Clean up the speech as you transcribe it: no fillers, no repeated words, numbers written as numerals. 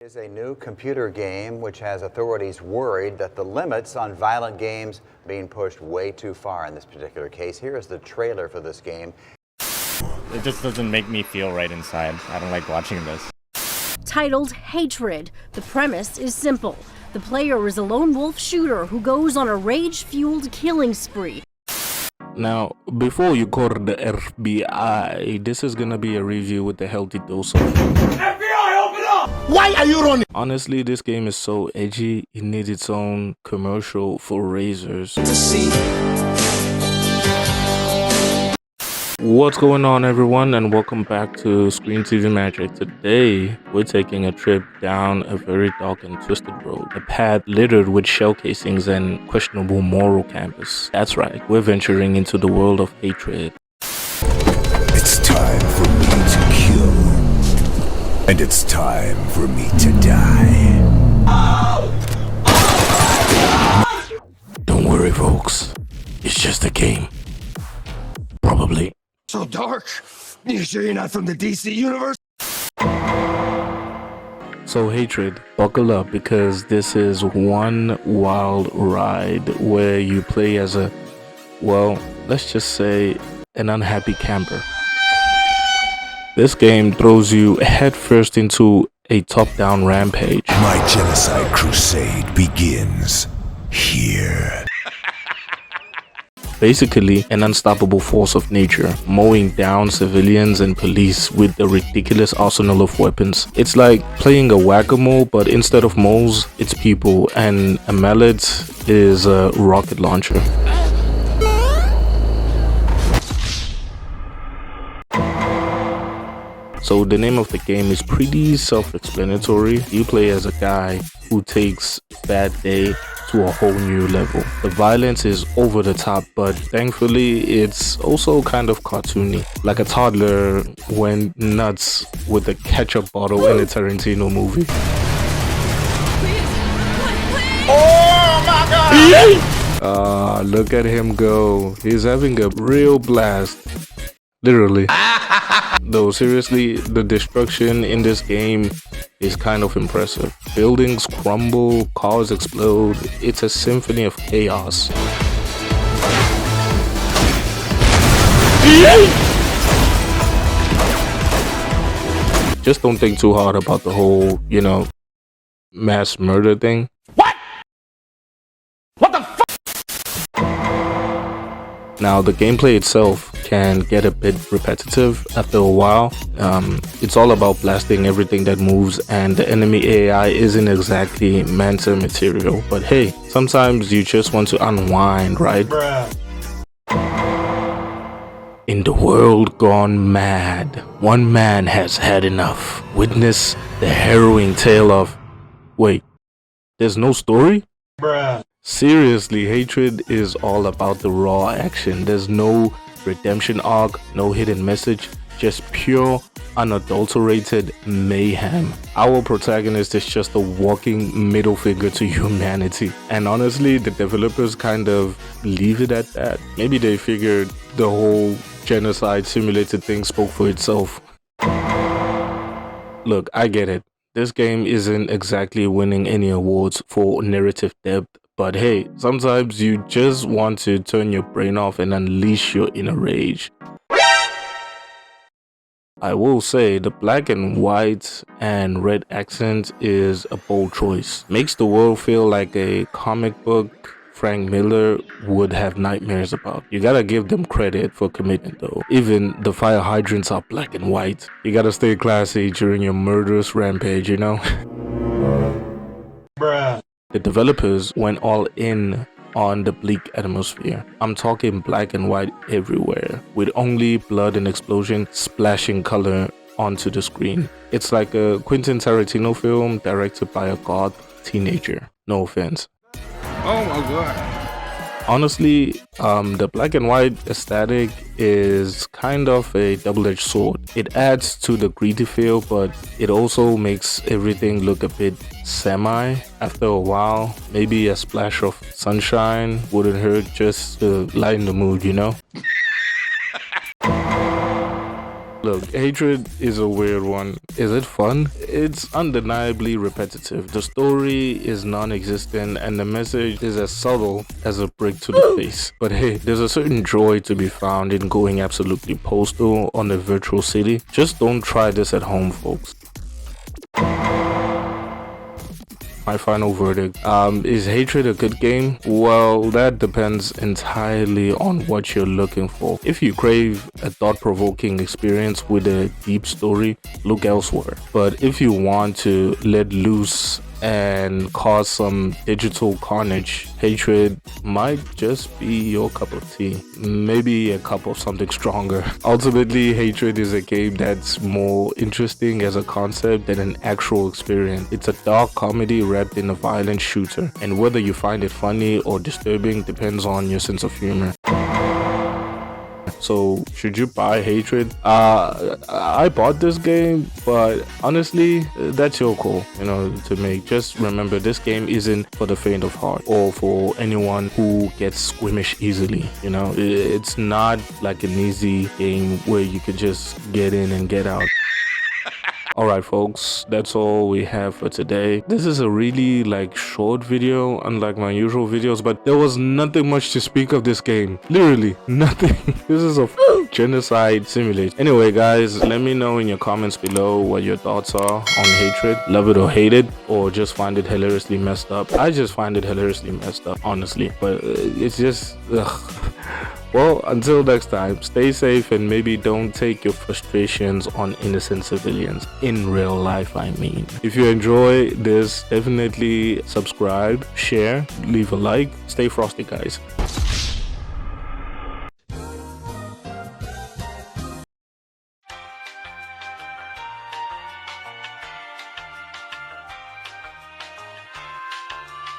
Is a new computer game which has authorities worried that the limits on violent games being pushed way too far in this particular case. Here is the trailer for this game. It just doesn't make me feel right inside. I don't like watching this. Titled Hatred, the premise is simple. The player is a lone wolf shooter who goes on a rage-fueled killing spree. Now, before you call the FBI, this is gonna be a review with a healthy dose of FBI, open up! Why are you running? Honestly, this game is so edgy, it needs its own commercial for razors. What's going on, everyone, and welcome back to Screen TV Magic. Today, we're taking a trip down a very dark and twisted road, a path littered with shell casings and questionable moral campus. That's right, we're venturing into the world of hatred. It's time for me to kill, and it's time for me to die. Don't worry, folks, it's just a game. Probably. So dark. You sure you're not from the DC universe? So hatred, buckle up, because this is one wild ride where you play as a, well, let's just say an unhappy camper. This game throws you headfirst into a top-down rampage. My genocide crusade begins here. Basically, an unstoppable force of nature, mowing down civilians and police with a ridiculous arsenal of weapons. It's like playing a whack-a-mole, but instead of moles, it's people, and a mallet is a rocket launcher. So the name of the game is pretty self-explanatory. You play as a guy who takes Bad Day to a whole new level. The violence is over the top, but thankfully it's also kind of cartoony. Like a toddler went nuts with a ketchup bottle in a Tarantino movie. Oh my god! Look at him go. He's having a real blast. Literally. Though seriously, the destruction in this game is kind of impressive. Buildings crumble, cars explode. It's a symphony of chaos. Just don't think too hard about the whole, mass murder thing. What the fuck? Now, the gameplay itself can get a bit repetitive after a while. It's all about blasting everything that moves, and the enemy AI isn't exactly Manta material. But hey, sometimes you just want to unwind, right? Bruh. In the world gone mad, one man has had enough. Witness the harrowing tale of... Wait, there's no story? Bruh. Seriously, hatred is all about the raw action. There's no redemption arc, no hidden message, just pure, unadulterated mayhem. Our protagonist is just a walking middle finger to humanity. And honestly, the developers kind of leave it at that. Maybe they figured the whole genocide simulated thing spoke for itself. Look, I get it. This game isn't exactly winning any awards for narrative depth. But hey, sometimes you just want to turn your brain off and unleash your inner rage. I will say the black and white and red accent is a bold choice. Makes the world feel like a comic book Frank Miller would have nightmares about. You gotta give them credit for commitment though. Even the fire hydrants are black and white. You gotta stay classy during your murderous rampage, Bruh. The developers went all in on the bleak atmosphere. I'm talking black and white everywhere, with only blood and explosion splashing color onto the screen. It's like a Quentin Tarantino film directed by a goth teenager. No offense. Oh my god. Honestly, the black and white aesthetic is kind of a double-edged sword. It adds to the gritty feel, but it also makes everything look a bit semi. After a while, maybe a splash of sunshine wouldn't hurt, just to lighten the mood, Look, Look, hatred is a weird one. Is it fun? It's undeniably repetitive. The story is non-existent and the message is as subtle as a brick to the face. But hey, there's a certain joy to be found in going absolutely postal on a virtual city. Just don't try this at home, folks. My final verdict. Is Hatred a good game? Well, that depends entirely on what you're looking for. If you crave a thought-provoking experience with a deep story, look elsewhere. But if you want to let loose and cause some digital carnage, Hatred might just be your cup of tea. Maybe a cup of something stronger. Ultimately, Hatred is a game that's more interesting as a concept than an actual experience. It's a dark comedy wrapped in a violent shooter, and whether you find it funny or disturbing depends on your sense of humor. So should you buy Hatred? I bought this game, but honestly, that's your call, to make. Just remember, this game isn't for the faint of heart or for anyone who gets squeamish easily. It's not like an easy game where you could just get in and get out. Alright folks, that's all we have for today. This is a really short video, unlike my usual videos, but there was nothing much to speak of this game. Literally nothing. This is a genocide simulation. Anyway guys, let me know in your comments below what your thoughts are on Hatred. Love it or hate it, or just find it hilariously messed up. I just find it hilariously messed up, honestly, but it's just well, until next time, stay safe and maybe don't take your frustrations on innocent civilians. In real life, I mean. If you enjoy this, definitely subscribe, share, leave a like. Stay frosty, guys.